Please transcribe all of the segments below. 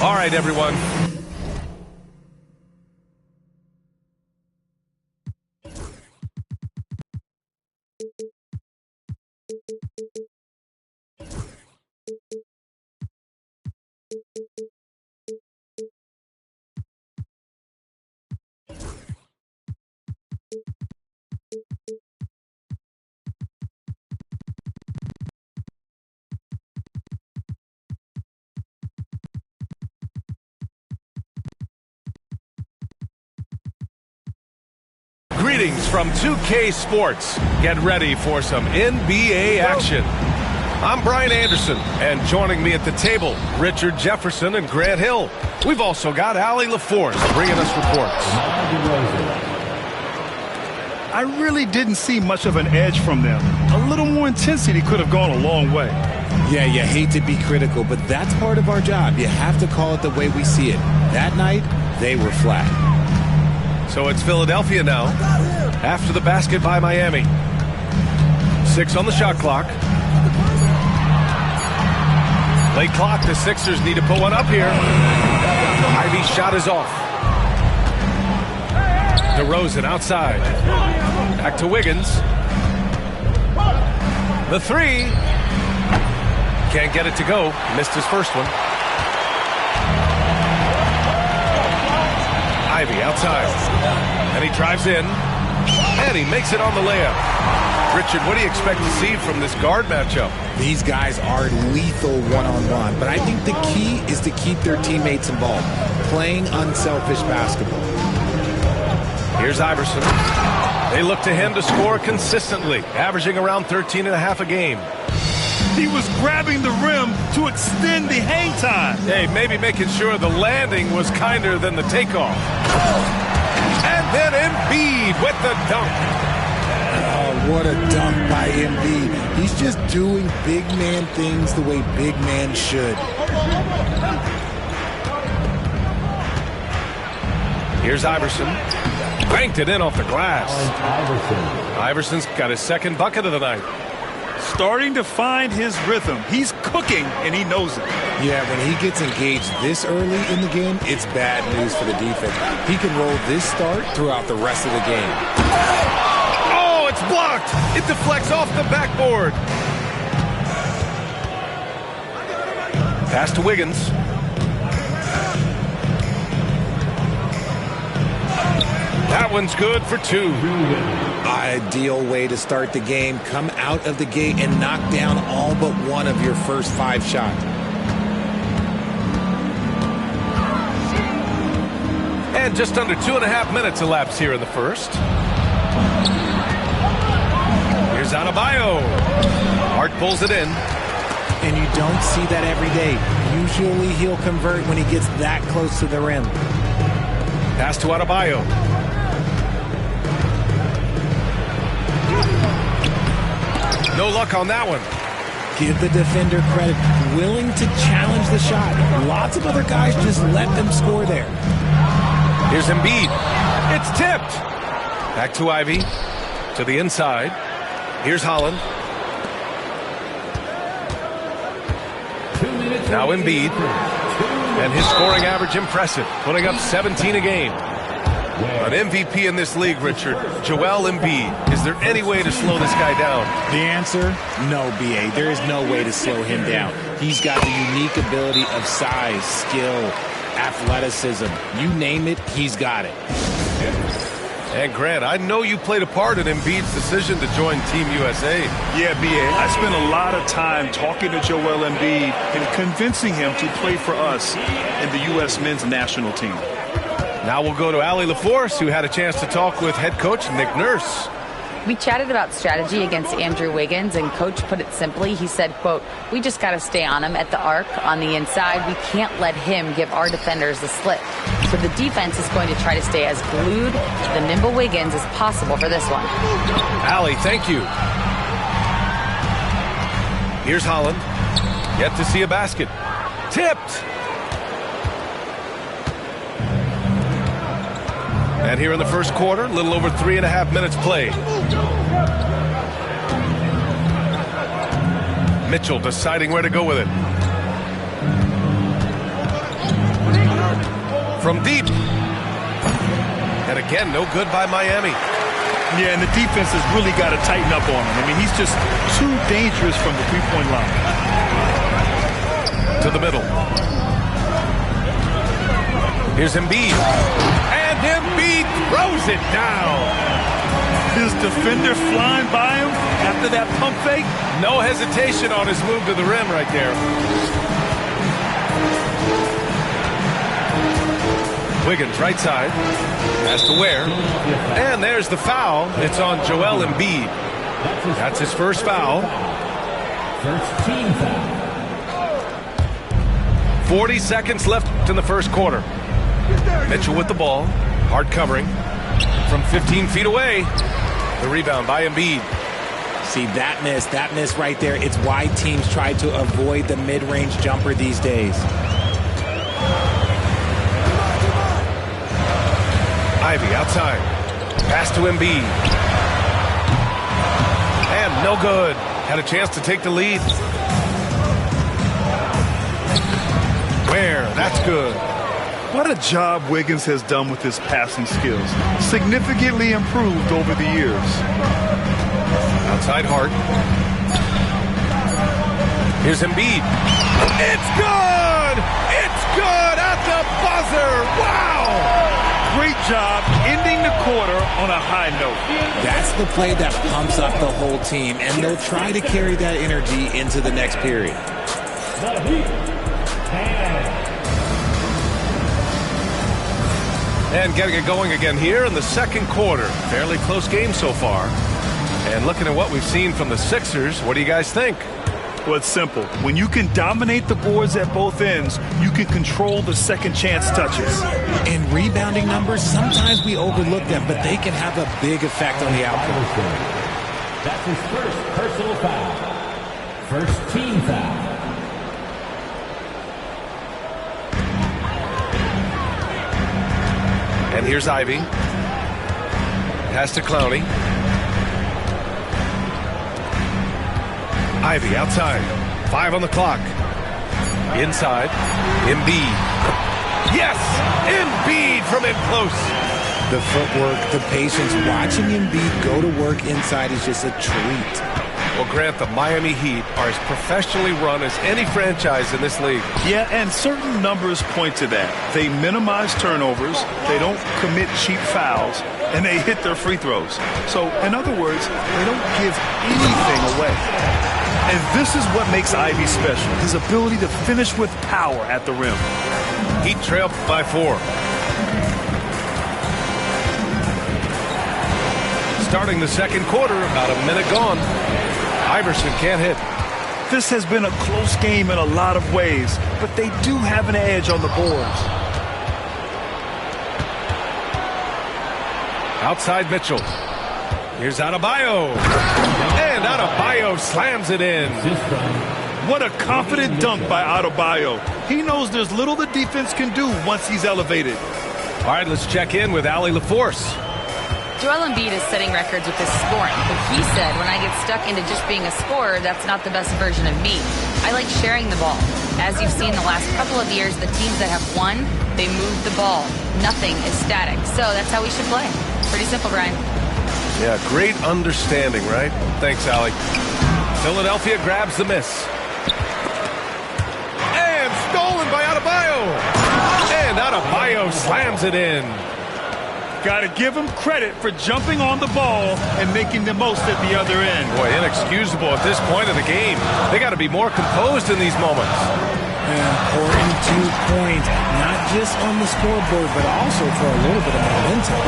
All right, everyone. Greetings from 2K Sports. Get ready for some NBA action. I'm Brian Anderson, and joining me at the table, Richard Jefferson and Grant Hill. We've also got Allie LaForce bringing us reports. I really didn't see much of an edge from them. A little more intensity could have gone a long way. Yeah, you hate to be critical, but that's part of our job. You have to call it the way we see it. That night, they were flat. So it's Philadelphia now, after the basket by Miami. 6 on the shot clock. Late clock, the Sixers need to put one up here. Ivy's shot is off. DeRozan outside. Back to Wiggins. The three. Can't get it to go. Missed his first one. Ivy outside. And he drives in. And he makes it on the layup. Richard, what do you expect to see from this guard matchup? These guys are lethal one-on-one, but I think the key is to keep their teammates involved, playing unselfish basketball. Here's Iverson. They look to him to score consistently, averaging around 13.5 a game. He was grabbing the rim to extend the hang time. Hey, maybe making sure the landing was kinder than the takeoff. And then Embiid with the dunk. Oh, what a dunk by Embiid. He's just doing big man things the way big man should. Here's Iverson. Banked it in off the glass. Iverson's got his second bucket of the night. Starting to find his rhythm. He's cooking, and he knows it. Yeah, when he gets engaged this early in the game, it's bad news for the defense. He can roll this start throughout the rest of the game. Oh, it's blocked. It deflects off the backboard. Pass to Wiggins. That one's good for 2. Ideal way to start the game. Come out of the gate and knock down all but one of your first 5 shots. And just under 2.5 minutes elapsed here in the first. Here's Adebayo. Hart pulls it in. And you don't see that every day. Usually he'll convert when he gets that close to the rim. Pass to Adebayo. No luck on that one. Give the defender credit. Willing to challenge the shot. Lots of other guys just let them score there. Here's Embiid. It's tipped. Back to Ivy. To the inside. Here's Holland. Now Embiid. And his scoring average impressive. Putting up 17 a game. An MVP in this league, Richard. Joel Embiid. Is there any way to slow this guy down? The answer, no, B.A. There is no way to slow him down. He's got the unique ability of size, skill, athleticism. You name it, he's got it. And Grant, I know you played a part in Embiid's decision to join Team USA. Yeah, B.A., I spent a lot of time talking to Joel Embiid and convincing him to play for us in the U.S. men's national team. Now we'll go to Allie LaForce, who had a chance to talk with head coach Nick Nurse. We chatted about strategy against Andrew Wiggins, and Coach put it simply. He said, quote, "We just got to stay on him at the arc on the inside. We can't let him give our defenders the slip." So the defense is going to try to stay as glued to the nimble Wiggins as possible for this one. Allie, thank you. Here's Holland. Yet to see a basket. Tipped. And here in the first quarter, a little over 3.5 minutes played. Mitchell deciding where to go with it. From deep. And again, no good by Miami. Yeah, and the defense has really got to tighten up on him. I mean, he's just too dangerous from the three-point line. To the middle. Here's Embiid. And Embiid throws it down. His defender flying by him after that pump fake. No hesitation on his move to the rim right there. Wiggins right side. Has to wear. And there's the foul. It's on Joel Embiid. That's his first foul. First team foul. 40 seconds left in the first quarter. Mitchell with the ball. Hard covering. From 15 feet away. The rebound by Embiid. See, that miss right there. It's why teams try to avoid the mid-range jumper these days. Ivy outside. Pass to Embiid. And no good. Had a chance to take the lead. Where? That's good. What a job Wiggins has done with his passing skills. Significantly improved over the years. Outside Hart. Here's Embiid. It's good! It's good at the buzzer! Wow! Great job ending the quarter on a high note. That's the play that pumps up the whole team, and they'll try to carry that energy into the next period. And getting it going again here in the second quarter. Fairly close game so far. And looking at what we've seen from the Sixers, what do you guys think? Well, it's simple. When you can dominate the boards at both ends, you can control the second chance touches. In rebounding numbers, sometimes we overlook them, but they can have a big effect on the outcome. That's his first personal foul. First team foul. And here's Ivy. Pass to Clowney. Ivy outside. 5 on the clock. Inside. Embiid. Yes! Embiid from in close. The footwork, the patience, watching Embiid go to work inside is just a treat. Well, Grant, the Miami Heat are as professionally run as any franchise in this league. Yeah, and certain numbers point to that. They minimize turnovers, they don't commit cheap fouls, and they hit their free throws. So, in other words, they don't give anything away. And this is what makes Ivy special, his ability to finish with power at the rim. Heat trail by 4. Starting the second quarter, about a minute gone. Iverson can't hit. This has been a close game in a lot of ways, but they do have an edge on the boards. Outside Mitchell. Here's Adebayo. And Adebayo slams it in. What a confident dunk by Adebayo. He knows there's little the defense can do once he's elevated. All right, let's check in with Allie LaForce. Joel Embiid is setting records with his scoring, but he said, when I get stuck into just being a scorer, that's not the best version of me. I like sharing the ball. As you've seen the last couple of years, the teams that have won, they move the ball. Nothing is static. So that's how we should play. Pretty simple, Brian. Yeah, great understanding, right? Thanks, Allie. Philadelphia grabs the miss. And stolen by Adebayo. And Adebayo slams it in. Got to give him credit for jumping on the ball and making the most at the other end. Boy, inexcusable at this point of the game. They got to be more composed in these moments. An important 2 point, not just on the scoreboard, but also for a little bit of momentum.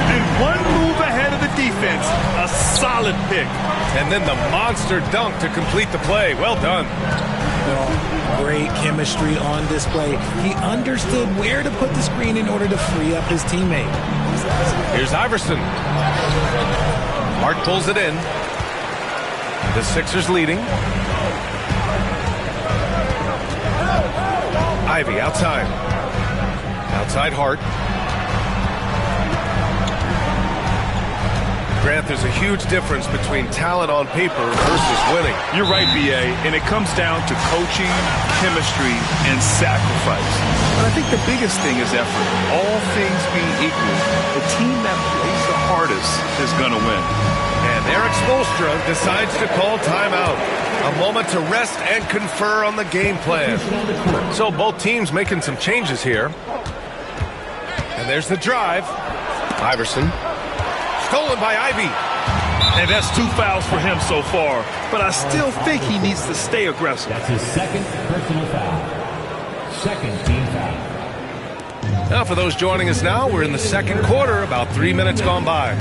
And one move ahead of the defense, a solid pick. And then the monster dunk to complete the play. Well done. Great chemistry on display. He understood where to put the screen in order to free up his teammate. Here's Iverson. Hart pulls it in. The Sixers leading. Ivy outside. Outside Hart. Grant, there's a huge difference between talent on paper versus winning. You're right, B.A., and it comes down to coaching, chemistry, and sacrifice. But I think the biggest thing is effort. All things being equal, the team that plays the hardest is going to win. And Eric Spoelstra decides to call timeout. A moment to rest and confer on the game plan. So both teams making some changes here. And there's the drive. Iverson. Stolen by Ivy. And that's 2 fouls for him so far. But I still think he needs to stay aggressive. That's his second personal foul. Second team foul. Now for those joining us now, we're in the second quarter, about 3 minutes gone by.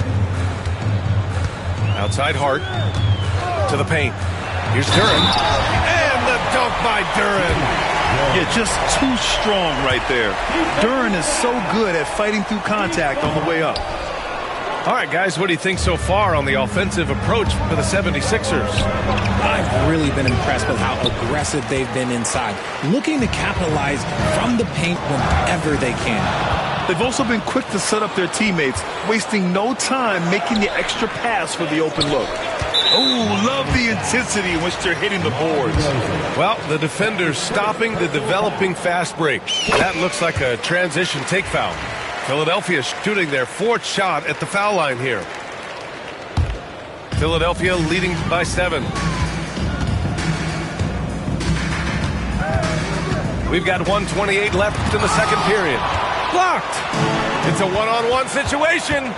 Outside Hart. To the paint. Here's Duren. And the dunk by Duren. Yeah, just too strong right there. Duren is so good at fighting through contact on the way up. All right, guys, what do you think so far on the offensive approach for the 76ers? I've really been impressed with how aggressive they've been inside, looking to capitalize from the paint whenever they can. They've also been quick to set up their teammates, wasting no time making the extra pass for the open look. Oh, love the intensity in which they're hitting the boards. Well, the defenders stopping the developing fast break. That looks like a transition take foul. Philadelphia shooting their 4th shot at the foul line here. Philadelphia leading by 7. We've got 1:28 left in the second period. Blocked. It's a one-on-one situation.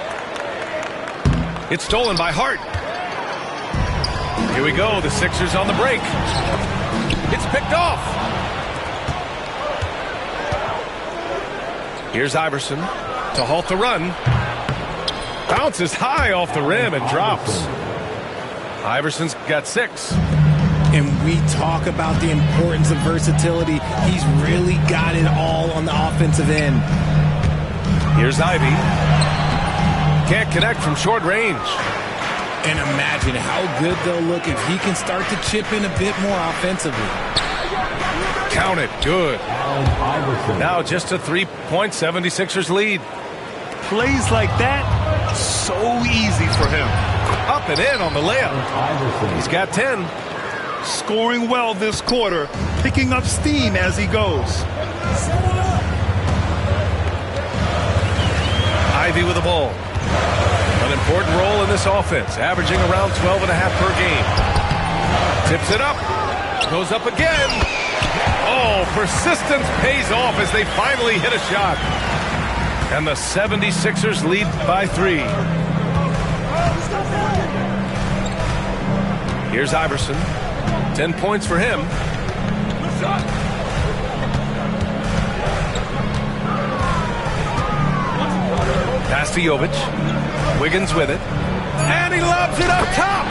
It's stolen by Hart. Here we go. The Sixers on the break. It's picked off. Here's Iverson to halt the run. Bounces high off the rim and drops. Iverson's got 6. And we talk about the importance of versatility. He's really got it all on the offensive end. Here's Ivy. Can't connect from short range. And imagine how good they'll look if he can start to chip in a bit more offensively. Count it. Good. Now just a 3-point 76ers lead. Plays like that, so easy for him. Up and in on the layup. He's got 10. Scoring well this quarter, picking up steam as he goes. Ivy with the ball. An important role in this offense, averaging around 12.5 per game. Tips it up. Goes up again. Oh, persistence pays off as they finally hit a shot. And the 76ers lead by 3. Here's Iverson. 10 points for him. Pass to Jovic. Wiggins with it. And he lobs it up top.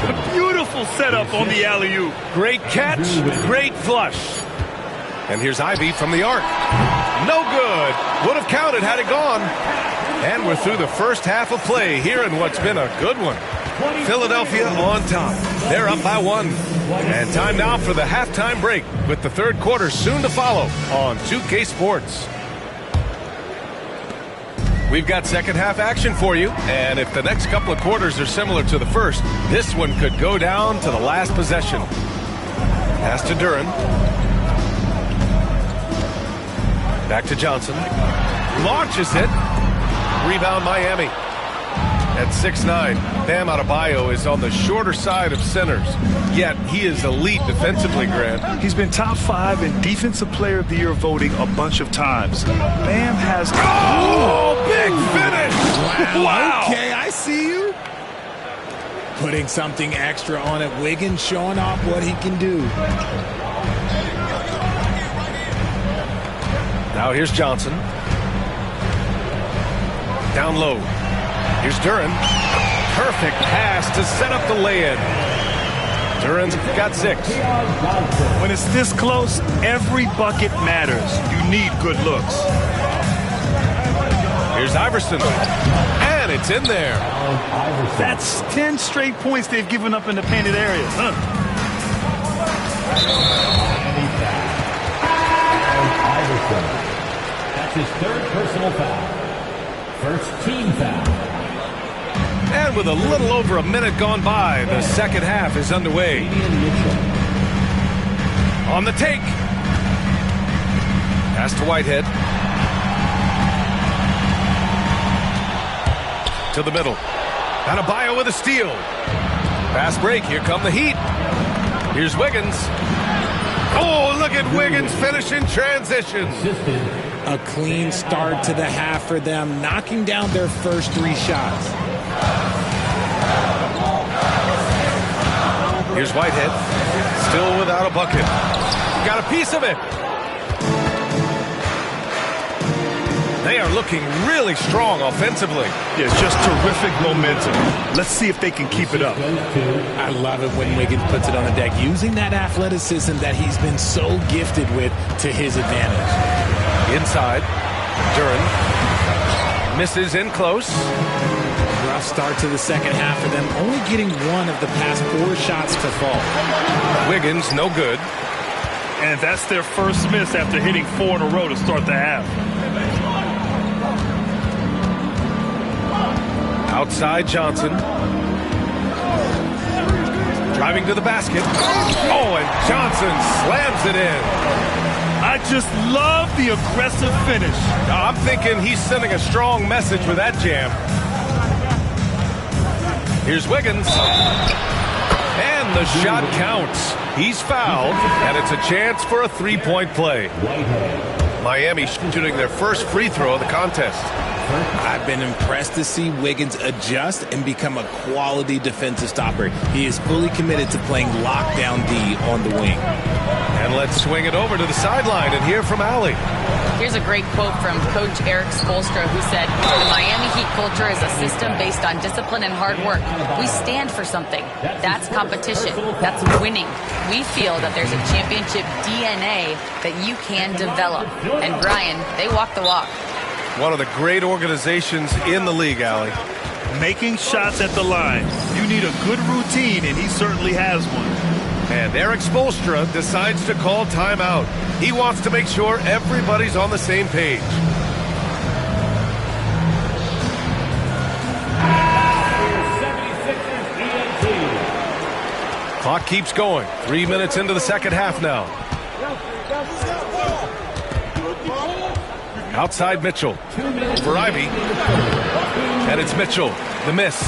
A beautiful setup on the alley-oop. Great catch, great flush. And here's Ivy from the arc. No good. Would have counted had it gone. And we're through the first half of play here in what's been a good one. Philadelphia on top. They're up by 1. And time now for the halftime break with the third quarter soon to follow on 2K Sports. We've got second half action for you, and if the next couple of quarters are similar to the first, this one could go down to the last possession. Pass to Duren. Back to Johnson. Launches it. Rebound Miami. At 6'9", Bam Adebayo is on the shorter side of centers, yet he is elite defensively, Grant. He's been top 5 in Defensive Player of the Year voting a bunch of times. Bam has... Oh, big finish! Wow. Okay, I see you. Putting something extra on it. Wiggins showing off what he can do. Now here's Johnson. Down low. Here's Duren. Perfect pass to set up the lay-in. Duren's got 6. When it's this close, every bucket matters. You need good looks. Here's Iverson. And it's in there. That's 10 straight points they've given up in the painted areas. That's his third personal foul. First team foul. And with a little over a minute gone by, the second half is underway. On the take. Pass to Whitehead. To the middle. Adebayo with a steal. Fast break. Here come the Heat. Here's Wiggins. Oh, look at Wiggins finish in transition. A clean start to the half for them, knocking down their first 3 shots. Here's Whitehead. Still without a bucket. Got a piece of it. They are looking really strong offensively. Yeah, just terrific momentum. Let's see if they can keep it up. I love it when Wiggins puts it on the deck, using that athleticism that he's been so gifted with to his advantage. Inside. Duran. Misses in close. Rough start to the second half for them, only getting 1 of the past 4 shots to fall. Wiggins, no good. And that's their first miss after hitting 4 in a row to start the half. Outside Johnson. Driving to the basket. Oh, and Johnson slams it in. I just love the aggressive finish. I'm thinking he's sending a strong message with that jam. Here's Wiggins. And the shot counts. He's fouled, and it's a chance for a 3-point play. Miami shooting their first free throw of the contest. I've been impressed to see Wiggins adjust and become a quality defensive stopper. He is fully committed to playing lockdown D on the wing. And let's swing it over to the sideline and hear from Allie. Here's a great quote from Coach Eric Spoelstra, who said, "The Miami Heat culture is a system based on discipline and hard work. We stand for something. That's competition. That's winning. We feel that there's a championship DNA that you can develop." And Brian, they walk the walk. One of the great organizations in the league, Allie. Making shots at the line. You need a good routine, and he certainly has one. And Eric Spoelstra decides to call timeout. He wants to make sure everybody's on the same page. Clock keeps going. 3 minutes into the second half now. Outside Mitchell. For Ivy. And it's Mitchell. The miss.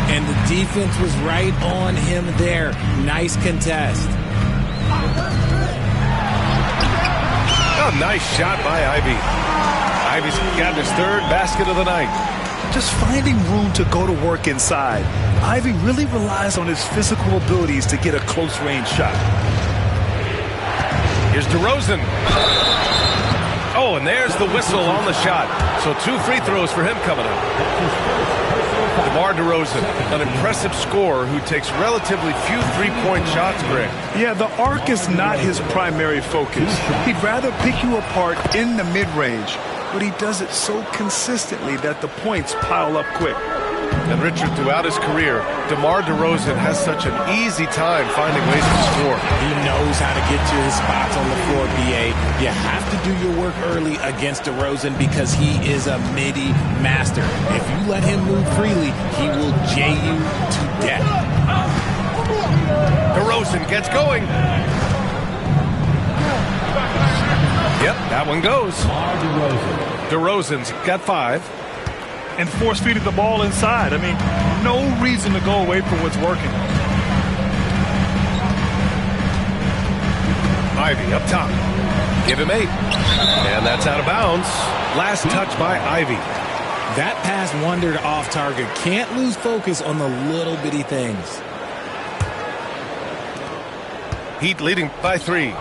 And the defense was right on him there. Nice contest. A nice shot by Ivy. Ivy's got his 3rd basket of the night. Just finding room to go to work inside. Ivy really relies on his physical abilities to get a close-range shot. Here's DeRozan. Oh, and there's the whistle on the shot. So 2 free throws for him coming up. DeMar DeRozan, an impressive scorer who takes relatively few 3-point shots, Greg. Yeah, the arc is not his primary focus. He'd rather pick you apart in the mid-range, but he does it so consistently that the points pile up quick. And Richard, throughout his career, DeMar DeRozan has such an easy time finding ways to score. He knows how to get to his spots on the floor, BA. You have to do your work early against DeRozan because he is a midi master. If you let him move freely, he will jay you to death. DeRozan gets going. Yep, that one goes. DeRozan's got 5. And force-feeding the ball inside. I mean, no reason to go away from what's working. Ivy up top. Give him 8. And that's out of bounds. Last touch by Ivy. That pass wandered off target. Can't lose focus on the little bitty things. Heat leading by 3.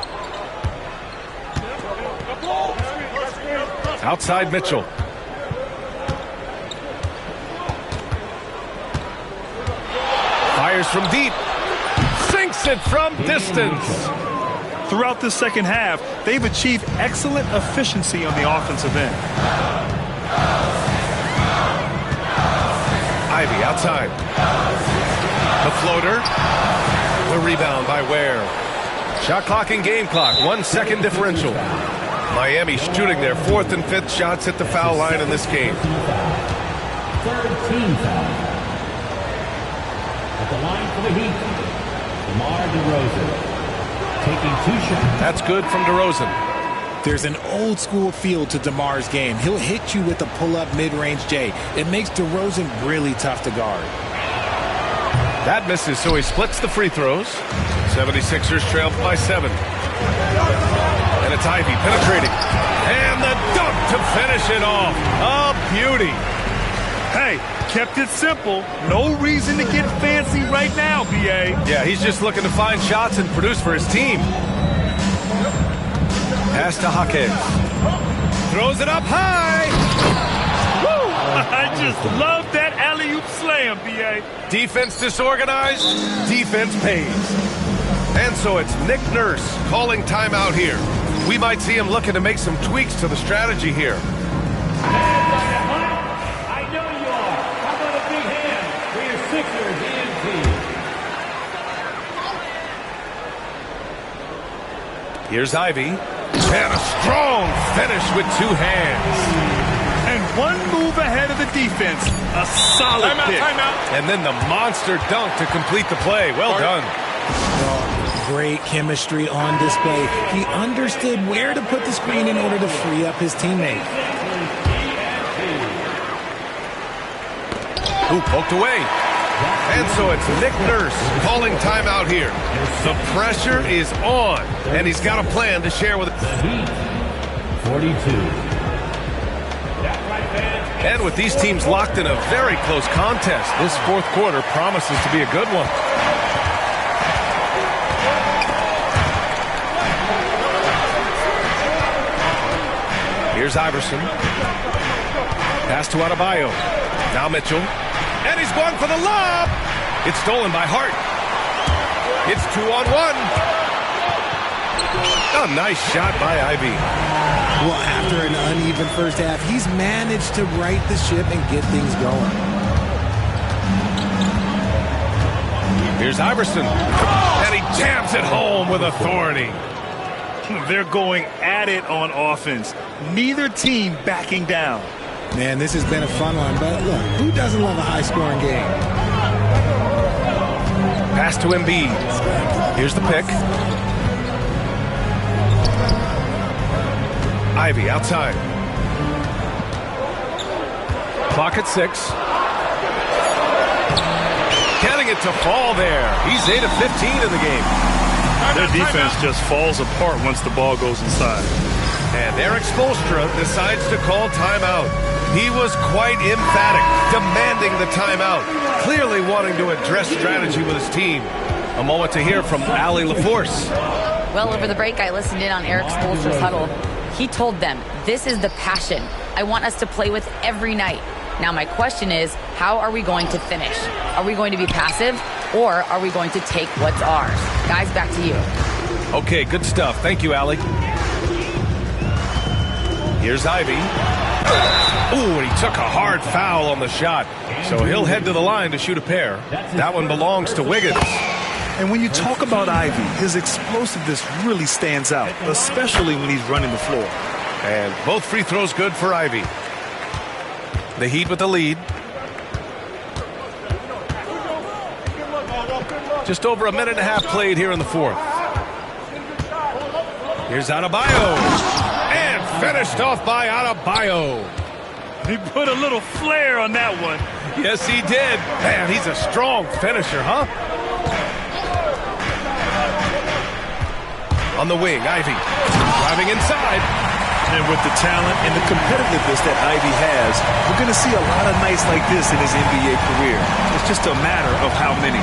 Outside Mitchell. Fires from deep. Sinks it from distance. Throughout the second half, they've achieved excellent efficiency on the offensive end. Ivy outside. The floater. The rebound by Ware. Shot clock and game clock. 1 second differential. Miami shooting their 4th and 5th shots at the foul line in this game. Third team foul. At the line for the Heat, DeMar DeRozan. Taking 2 shots. That's good from DeRozan. There's an old school feel to DeMar's game. He'll hit you with a pull-up mid-range J. It makes DeRozan really tough to guard. That misses, so he splits the free throws. 76ers trail by 7. And it's Ivy penetrating. And the dunk to finish it off. A beauty. Hey, kept it simple. No reason to get fancy right now, B.A. Yeah, he's just looking to find shots and produce for his team. Pass to Jaquez. Throws it up high. Woo! I just love that alley-oop slam, B.A. Defense disorganized. Defense pays. And so it's Nick Nurse calling timeout here. We might see him looking to make some tweaks to the strategy here. I know you are. How about a big hand for your Sixers EMT? Here's Ivy. And a strong finish with 2 hands. And one move ahead of the defense. A solid pick. And then the monster dunk to complete the play. Well done. Great chemistry on display. He understood where to put the screen in order to free up his teammate. Who poked away. And so it's Nick Nurse calling timeout here. The pressure is on, and he's got a plan to share with the Heat. 42. And with these teams locked in a very close contest, this 4th quarter promises to be a good one. Here's Iverson. Pass to Adebayo. Now Mitchell. And he's going for the lob. It's stolen by Hart. It's 2-on-1. A nice shot by Ivy. Well, after an uneven first half, he's managed to right the ship and get things going. Here's Iverson. And he jams it home with authority. They're going at it on offense. Neither team backing down. Man, this has been a fun one, but look, who doesn't love a high-scoring game? Pass to Embiid. Here's the pick. Ivy outside. Clock at 6. Getting it to fall there. He's 8 of 15 in the game. Their defense just falls apart once the ball goes inside. And Eric Spoelstra decides to call timeout. He was quite emphatic, demanding the timeout, clearly wanting to address strategy with his team. A moment to hear from Allie LaForce. Well, over the break, I listened in on Eric Spoelstra's huddle. He told them, this is the passion I want us to play with every night. Now, my question is, how are we going to finish? Are we going to be passive, or are we going to take what's ours? Guys, back to you. Okay, good stuff. Thank you, Allie. Here's Ivy. Ooh, and he took a hard foul on the shot. So he'll head to the line to shoot a pair. That one belongs to Wiggins. And when you talk about Ivy, his explosiveness really stands out, especially when he's running the floor. And both free throws good for Ivy. The Heat with the lead. Just over a minute and a half played here in the 4th. Here's Adebayo. And finished off by Adebayo. He put a little flair on that one. Yes, he did. Man, he's a strong finisher, huh? On the wing, Ivy. Driving inside. And with the talent and the competitiveness that Ivy has, we're going to see a lot of nights like this in his NBA career. It's just a matter of how many.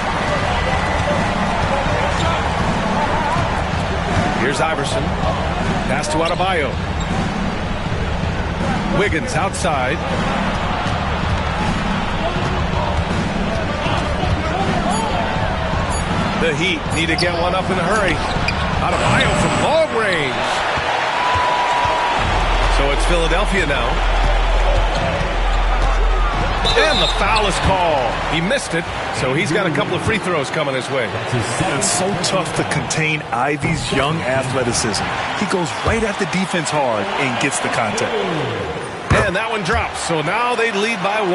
Here's Iverson. Pass to Adebayo. Wiggins outside. The Heat need to get one up in a hurry. Adebayo from long range. So it's Philadelphia now. And the foul is called. He missed it, so he's got a couple of free throws coming his way. It's so tough to contain Ivy's young athleticism. He goes right at the defense hard and gets the contact. And that one drops, so now they lead by 1.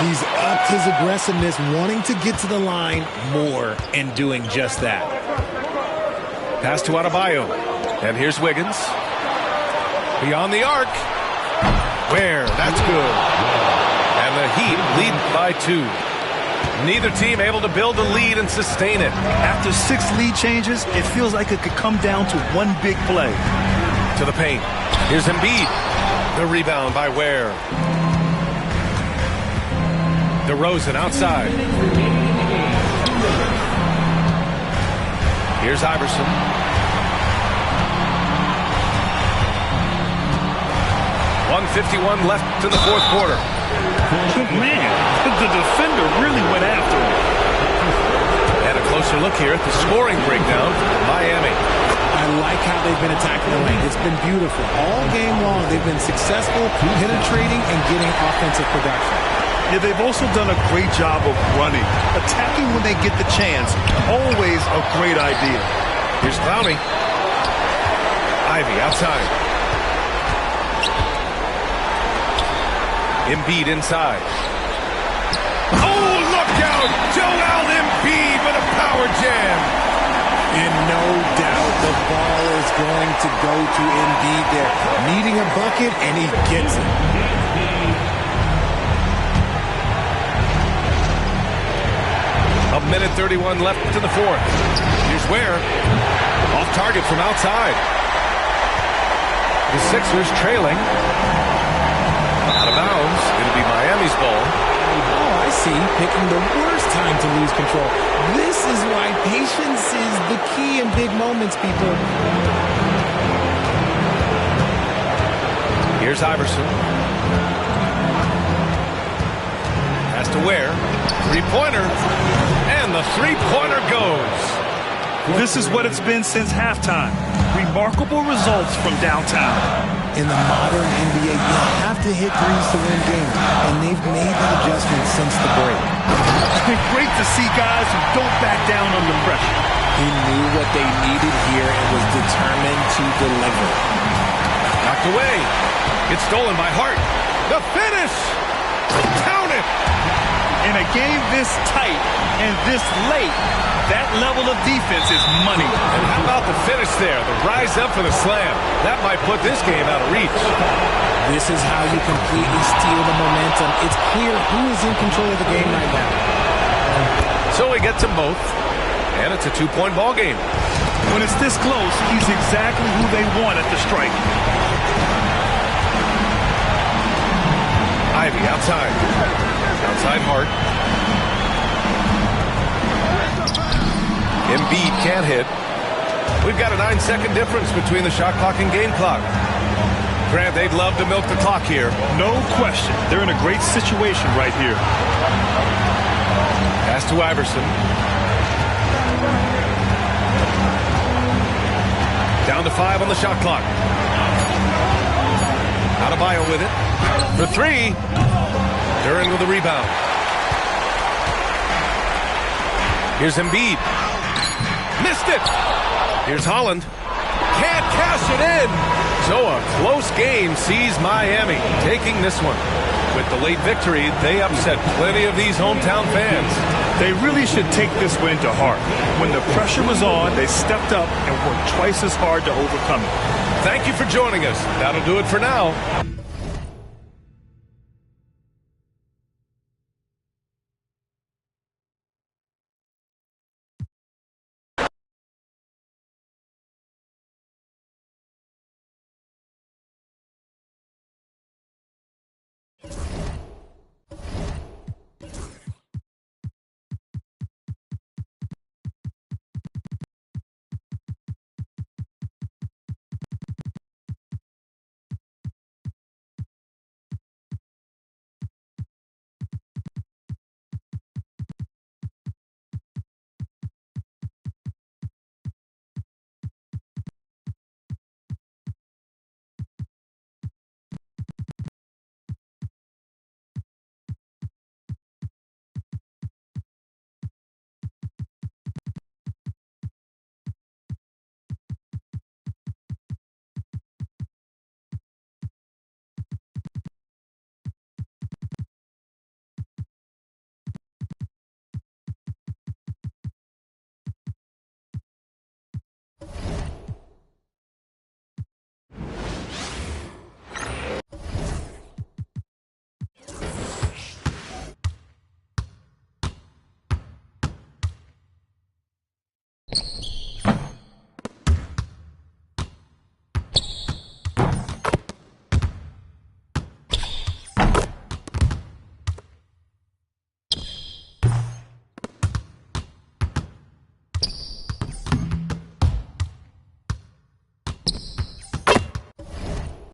He's upped his aggressiveness, wanting to get to the line more and doing just that. Pass to Adebayo. And here's Wiggins. Beyond the arc. Where? That's good. And the Heat lead by 2. Neither team able to build a lead and sustain it. After 6 lead changes, it feels like it could come down to one big play. To the paint. Here's Embiid. The rebound by Ware. DeRozan outside. Here's Iverson. .151 left to the fourth quarter. Man, the defender really went after him. And a closer look here at the scoring breakdown for Miami. I like how they've been attacking the lane. It's been beautiful. All game long, they've been successful penetrating and getting offensive production. Yeah, they've also done a great job of running. Attacking when they get the chance. Always a great idea. Here's Clowney. Ivy outside. Embiid inside. Oh, look out! Joel Embiid with a power jam. And no doubt the ball is going to go to Embiid there. Needing a bucket, and he gets it. A minute 31 left to the fourth. Here's Ware. Off target from outside. The Sixers trailing. Out of bounds. It'll be Miami's ball. Oh, I see. Picking the worst time to lose control. This is why patience is the key in big moments, people. Here's Iverson. Pass to Ware. Three-pointer. And the three-pointer goes. This is what it's been since halftime. Remarkable results from downtown. In the modern NBA, you have to hit threes to win games, and they've made the adjustment since the break. It's been great to see guys who don't back down under pressure. He knew what they needed here and was determined to deliver. Knocked away. It's stolen by Hart. The finish! Count it! In a game this tight and this late, that level of defense is money. And how about the finish there? The rise up for the slam. That might put this game out of reach. This is how you completely steal the momentum. It's clear who is in control of the game right now. So he gets them both. And it's a two-point ball game. When it's this close, he's exactly who they want at the strike. Ivy outside. Outside Hart. Embiid can't hit. We've got a 9-second difference between the shot clock and game clock. Grant, they'd love to milk the clock here. No question. They're in a great situation right here. Pass to Iverson. Down to 5 on the shot clock. Adebayo with it. For 3. Duran with the rebound. Here's Embiid. Missed it. Here's Holland. Can't cash it in. So a close game sees Miami taking this one. With the late victory, they upset plenty of these hometown fans. They really should take this win to heart. When the pressure was on, they stepped up and worked twice as hard to overcome it. Thank you for joining us. That'll do it for now.